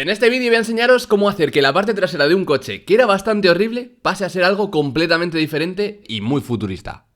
En este vídeo voy a enseñaros cómo hacer que la parte trasera de un coche que era bastante horrible pase a ser algo completamente diferente y muy futurista.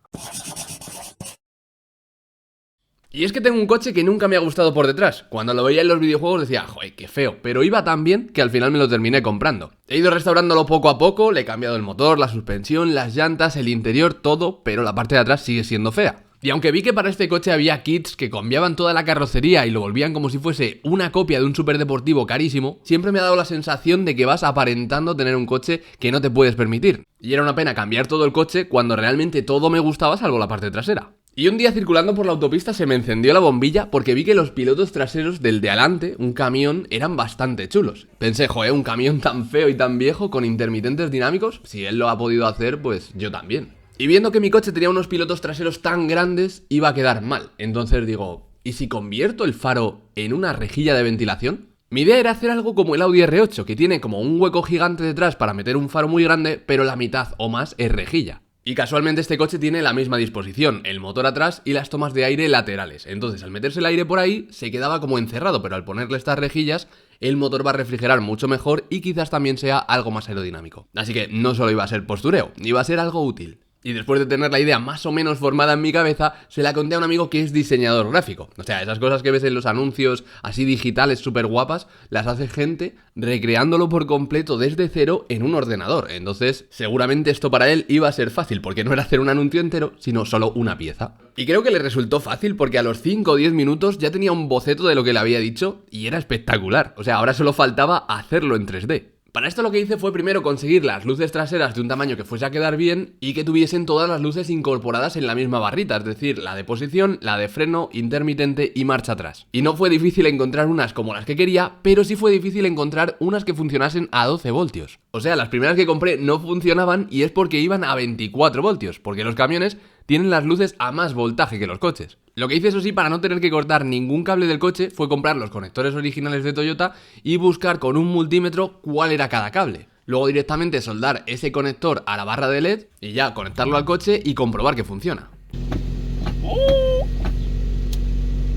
Y es que tengo un coche que nunca me ha gustado por detrás. Cuando lo veía en los videojuegos decía, joder, qué feo, pero iba tan bien que al final me lo terminé comprando. He ido restaurándolo poco a poco, le he cambiado el motor, la suspensión, las llantas, el interior, todo, pero la parte de atrás sigue siendo fea. Y aunque vi que para este coche había kits que cambiaban toda la carrocería y lo volvían como si fuese una copia de un superdeportivo carísimo, siempre me ha dado la sensación de que vas aparentando tener un coche que no te puedes permitir. Y era una pena cambiar todo el coche cuando realmente todo me gustaba salvo la parte trasera. Y un día circulando por la autopista se me encendió la bombilla porque vi que los pilotos traseros del de adelante, un camión, eran bastante chulos. Pensé, joder, un camión tan feo y tan viejo con intermitentes dinámicos, si él lo ha podido hacer, pues yo también. Y viendo que mi coche tenía unos pilotos traseros tan grandes, iba a quedar mal. Entonces digo, ¿y si convierto el faro en una rejilla de ventilación? Mi idea era hacer algo como el Audi R8, que tiene como un hueco gigante detrás para meter un faro muy grande, pero la mitad o más es rejilla. Y casualmente este coche tiene la misma disposición, el motor atrás y las tomas de aire laterales. Entonces al meterse el aire por ahí se quedaba como encerrado, pero al ponerle estas rejillas el motor va a refrigerar mucho mejor y quizás también sea algo más aerodinámico. Así que no solo iba a ser postureo, iba a ser algo útil. Y después de tener la idea más o menos formada en mi cabeza, se la conté a un amigo que es diseñador gráfico. O sea, esas cosas que ves en los anuncios así digitales súper guapas, las hace gente recreándolo por completo desde cero en un ordenador. Entonces, seguramente esto para él iba a ser fácil, porque no era hacer un anuncio entero, sino solo una pieza. Y creo que le resultó fácil porque a los 5 o 10 minutos ya tenía un boceto de lo que le había dicho y era espectacular. O sea, ahora solo faltaba hacerlo en 3D. Para esto lo que hice fue primero conseguir las luces traseras de un tamaño que fuese a quedar bien y que tuviesen todas las luces incorporadas en la misma barrita, es decir, la de posición, la de freno, intermitente y marcha atrás. Y no fue difícil encontrar unas como las que quería, pero sí fue difícil encontrar unas que funcionasen a 12 voltios. O sea, las primeras que compré no funcionaban y es porque iban a 24 voltios, porque los camiones tienen las luces a más voltaje que los coches. Lo que hice, eso sí, para no tener que cortar ningún cable del coche fue comprar los conectores originales de Toyota y buscar con un multímetro cuál era cada cable. Luego directamente soldar ese conector a la barra de LED y ya conectarlo al coche y comprobar que funciona.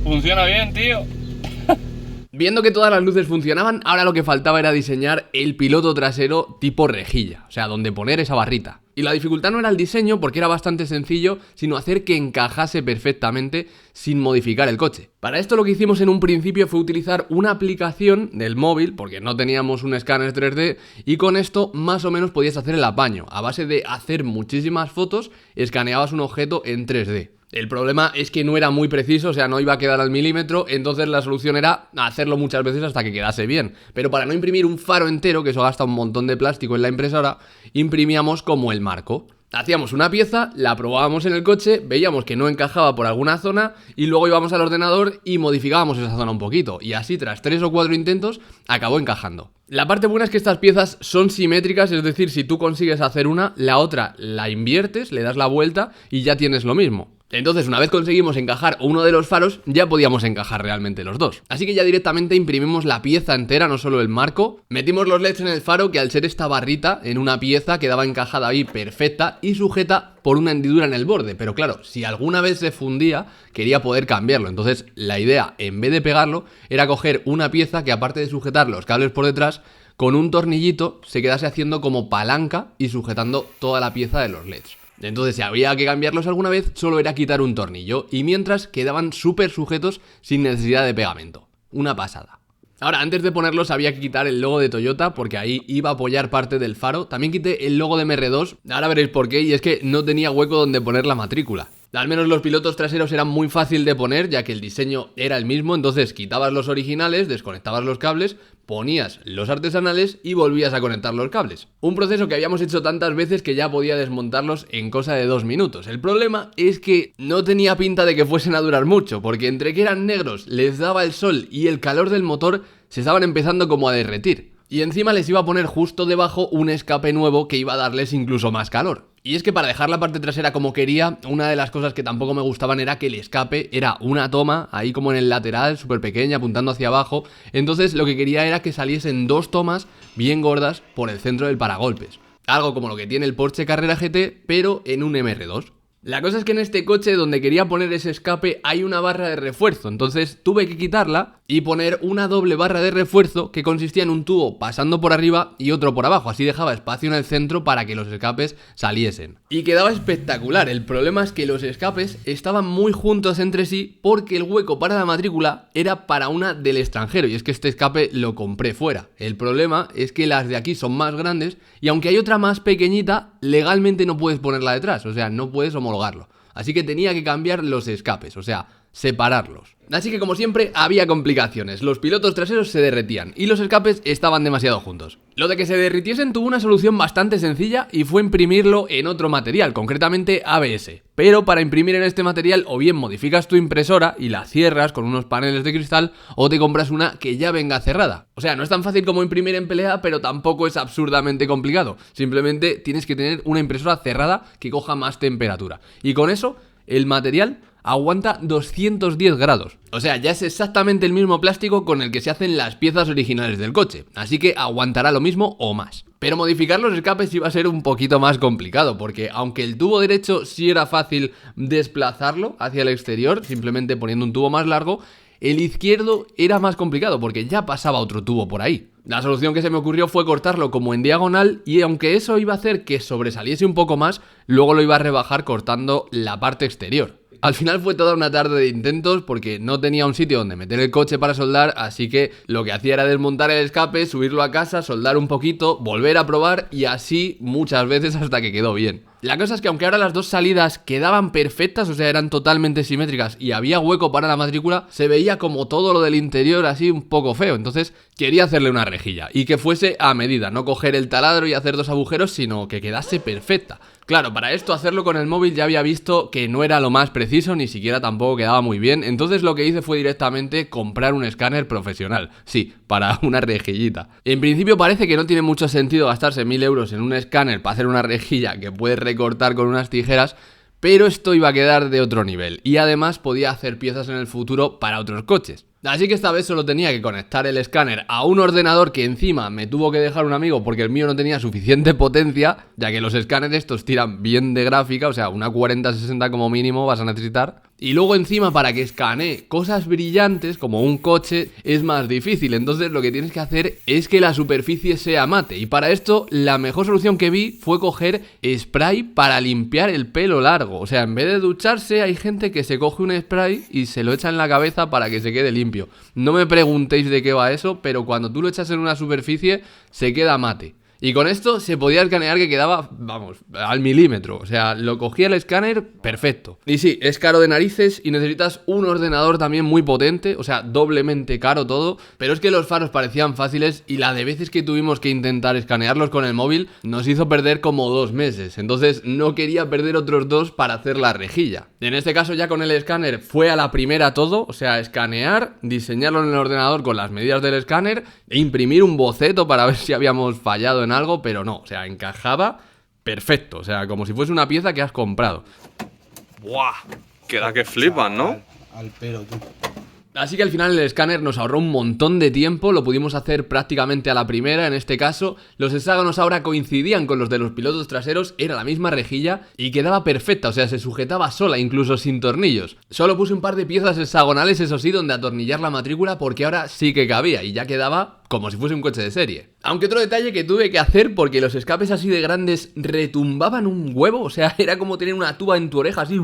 Funciona bien, tío. Viendo que todas las luces funcionaban, ahora lo que faltaba era diseñar el piloto trasero tipo rejilla, o sea, donde poner esa barrita. Y la dificultad no era el diseño, porque era bastante sencillo, sino hacer que encajase perfectamente sin modificar el coche. Para esto lo que hicimos en un principio fue utilizar una aplicación del móvil, porque no teníamos un escáner 3D, y con esto más o menos podías hacer el apaño. A base de hacer muchísimas fotos, escaneabas un objeto en 3D. El problema es que no era muy preciso, o sea, no iba a quedar al milímetro, entonces la solución era hacerlo muchas veces hasta que quedase bien. Pero para no imprimir un faro entero, que eso gasta un montón de plástico en la impresora, imprimíamos como el marco. Hacíamos una pieza, la probábamos en el coche, veíamos que no encajaba por alguna zona y luego íbamos al ordenador y modificábamos esa zona un poquito. Y así tras 3 o 4 intentos acabó encajando. La parte buena es que estas piezas son simétricas, es decir, si tú consigues hacer una, la otra la inviertes, le das la vuelta y ya tienes lo mismo. Entonces, una vez conseguimos encajar uno de los faros, ya podíamos encajar realmente los dos. Así que ya directamente imprimimos la pieza entera, no solo el marco. Metimos los LEDs en el faro, que al ser esta barrita en una pieza quedaba encajada ahí perfecta y sujeta por una hendidura en el borde. Pero claro, si alguna vez se fundía, quería poder cambiarlo. Entonces, la idea, en vez de pegarlo, era coger una pieza que, aparte de sujetar los cables por detrás, con un tornillito se quedase haciendo como palanca y sujetando toda la pieza de los LEDs. Entonces, si había que cambiarlos alguna vez, solo era quitar un tornillo y mientras quedaban súper sujetos sin necesidad de pegamento. Una pasada. Ahora, antes de ponerlos había que quitar el logo de Toyota porque ahí iba a apoyar parte del faro. También quité el logo de MR2, ahora veréis por qué, y es que no tenía hueco donde poner la matrícula. Al menos los pilotos traseros eran muy fácil de poner, ya que el diseño era el mismo, entonces quitabas los originales, desconectabas los cables, ponías los artesanales y volvías a conectar los cables. Un proceso que habíamos hecho tantas veces que ya podía desmontarlos en cosa de 2 minutos. El problema es que no tenía pinta de que fuesen a durar mucho, porque entre que eran negros, les daba el sol y el calor del motor, se estaban empezando como a derretir. Y encima les iba a poner justo debajo un escape nuevo que iba a darles incluso más calor. Y es que para dejar la parte trasera como quería, una de las cosas que tampoco me gustaban era que el escape era una toma, ahí como en el lateral, súper pequeña, apuntando hacia abajo. Entonces lo que quería era que saliesen 2 tomas bien gordas por el centro del paragolpes. Algo como lo que tiene el Porsche Carrera GT, pero en un MR2. La cosa es que en este coche donde quería poner ese escape hay una barra de refuerzo, entonces tuve que quitarla y poner una doble barra de refuerzo que consistía en un tubo pasando por arriba y otro por abajo, así dejaba espacio en el centro para que los escapes saliesen. Y quedaba espectacular, el problema es que los escapes estaban muy juntos entre sí porque el hueco para la matrícula era para una del extranjero y es que este escape lo compré fuera. El problema es que las de aquí son más grandes y aunque hay otra más pequeñita, legalmente no puedes ponerla detrás, o sea, no puedes homologarlo. Así que tenía que cambiar los escapes, o sea, separarlos. Así que como siempre había complicaciones, los pilotos traseros se derretían y los escapes estaban demasiado juntos. Lo de que se derritiesen tuvo una solución bastante sencilla y fue imprimirlo en otro material, concretamente ABS. Pero para imprimir en este material o bien modificas tu impresora y la cierras con unos paneles de cristal o te compras una que ya venga cerrada. O sea, no es tan fácil como imprimir en PLA, pero tampoco es absurdamente complicado. Simplemente tienes que tener una impresora cerrada que coja más temperatura. Y con eso, el material aguanta 210 grados. O sea, ya es exactamente el mismo plástico con el que se hacen las piezas originales del coche. Así que aguantará lo mismo o más. Pero modificar los escapes iba a ser un poquito más complicado, porque aunque el tubo derecho sí era fácil desplazarlo hacia el exterior, simplemente poniendo un tubo más largo, el izquierdo era más complicado porque ya pasaba otro tubo por ahí. La solución que se me ocurrió fue cortarlo como en diagonal y aunque eso iba a hacer que sobresaliese un poco más, luego lo iba a rebajar cortando la parte exterior. Al final fue toda una tarde de intentos porque no tenía un sitio donde meter el coche para soldar, así que lo que hacía era desmontar el escape, subirlo a casa, soldar un poquito, volver a probar y así muchas veces hasta que quedó bien. La cosa es que aunque ahora las dos salidas quedaban perfectas, o sea, eran totalmente simétricas y había hueco para la matrícula, se veía como todo lo del interior así un poco feo. Entonces quería hacerle una rejilla y que fuese a medida, no coger el taladro y hacer dos agujeros, sino que quedase perfecta. Claro, para esto hacerlo con el móvil ya había visto que no era lo más preciso, ni siquiera tampoco quedaba muy bien. Entonces lo que hice fue directamente comprar un escáner profesional. Sí, para una rejillita. En principio parece que no tiene mucho sentido gastarse 1000 euros en un escáner para hacer una rejilla que puedes recortar con unas tijeras, pero esto iba a quedar de otro nivel. Y además podía hacer piezas en el futuro para otros coches. Así que esta vez solo tenía que conectar el escáner a un ordenador que encima me tuvo que dejar un amigo porque el mío no tenía suficiente potencia, ya que los escáneres estos tiran bien de gráfica, o sea, una 4060 como mínimo vas a necesitar. Y luego encima para que escanee cosas brillantes como un coche es más difícil, entonces lo que tienes que hacer es que la superficie sea mate. Y para esto la mejor solución que vi fue coger spray para limpiar el pelo largo. O sea, en vez de ducharse hay gente que se coge un spray y se lo echa en la cabeza para que se quede limpio. No me preguntéis de qué va eso, pero cuando tú lo echas en una superficie se queda mate. Y con esto se podía escanear que quedaba, vamos, al milímetro. O sea, lo cogía el escáner perfecto. Y sí, es caro de narices y necesitas un ordenador también muy potente. O sea, doblemente caro todo. Pero es que los faros parecían fáciles y la de veces que tuvimos que intentar escanearlos con el móvil nos hizo perder como 2 meses. Entonces no quería perder otros 2 para hacer la rejilla. En este caso ya con el escáner fue a la primera todo. O sea, escanear, diseñarlo en el ordenador con las medidas del escáner e imprimir un boceto para ver si habíamos fallado en algo, pero no, o sea, encajaba perfecto, o sea, como si fuese una pieza que has comprado. ¡Buah! Queda que flipan, ¿no? Al pelo, tú. Así que al final el escáner nos ahorró un montón de tiempo, lo pudimos hacer prácticamente a la primera. En este caso, los hexágonos ahora coincidían con los de los pilotos traseros, era la misma rejilla y quedaba perfecta, o sea, se sujetaba sola, incluso sin tornillos. Solo puse un par de piezas hexagonales, eso sí, donde atornillar la matrícula porque ahora sí que cabía y ya quedaba como si fuese un coche de serie. Aunque otro detalle que tuve que hacer porque los escapes así de grandes retumbaban un huevo, o sea, era como tener una tuba en tu oreja así,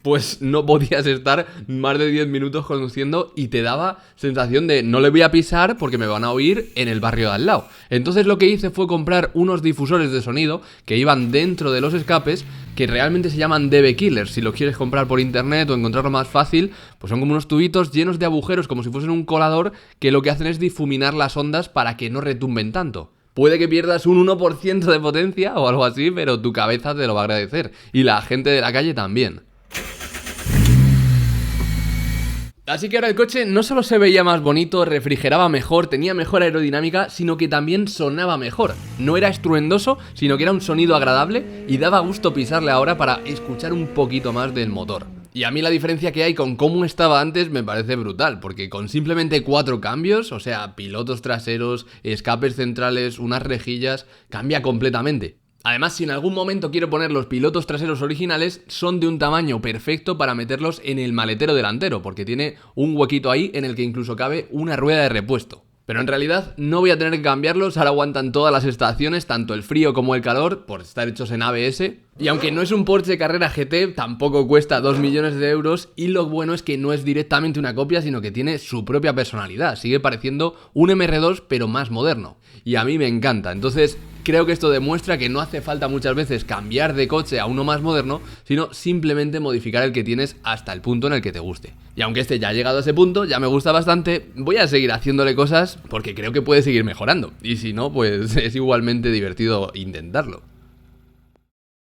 pues no podías estar más de 10 minutos conduciendo y te daba sensación de no le voy a pisar porque me van a oír en el barrio de al lado. Entonces lo que hice fue comprar unos difusores de sonido que iban dentro de los escapes, que realmente se llaman DB Killers. Si lo quieres comprar por internet o encontrarlo más fácil, pues son como unos tubitos llenos de agujeros como si fuesen un colador, que lo que hacen es difuminar las ondas para que no retumben tanto. Puede que pierdas un 1% de potencia o algo así, pero tu cabeza te lo va a agradecer y la gente de la calle también. Así que ahora el coche no solo se veía más bonito, refrigeraba mejor, tenía mejor aerodinámica, sino que también sonaba mejor. No era estruendoso, sino que era un sonido agradable y daba gusto pisarle ahora para escuchar un poquito más del motor. Y a mí la diferencia que hay con cómo estaba antes me parece brutal, porque con simplemente 4 cambios, o sea, pilotos traseros, escapes centrales, unas rejillas, cambia completamente. Además, si en algún momento quiero poner los pilotos traseros originales, son de un tamaño perfecto para meterlos en el maletero delantero, porque tiene un huequito ahí en el que incluso cabe una rueda de repuesto. Pero en realidad no voy a tener que cambiarlos, ahora aguantan todas las estaciones, tanto el frío como el calor, por estar hechos en ABS. Y aunque no es un Porsche Carrera GT, tampoco cuesta 2 millones de euros, y lo bueno es que no es directamente una copia, sino que tiene su propia personalidad. Sigue pareciendo un MR2, pero más moderno. Y a mí me encanta, entonces creo que esto demuestra que no hace falta muchas veces cambiar de coche a uno más moderno, sino simplemente modificar el que tienes hasta el punto en el que te guste. Y aunque este ya ha llegado a ese punto, ya me gusta bastante, voy a seguir haciéndole cosas porque creo que puede seguir mejorando. Y si no, pues es igualmente divertido intentarlo.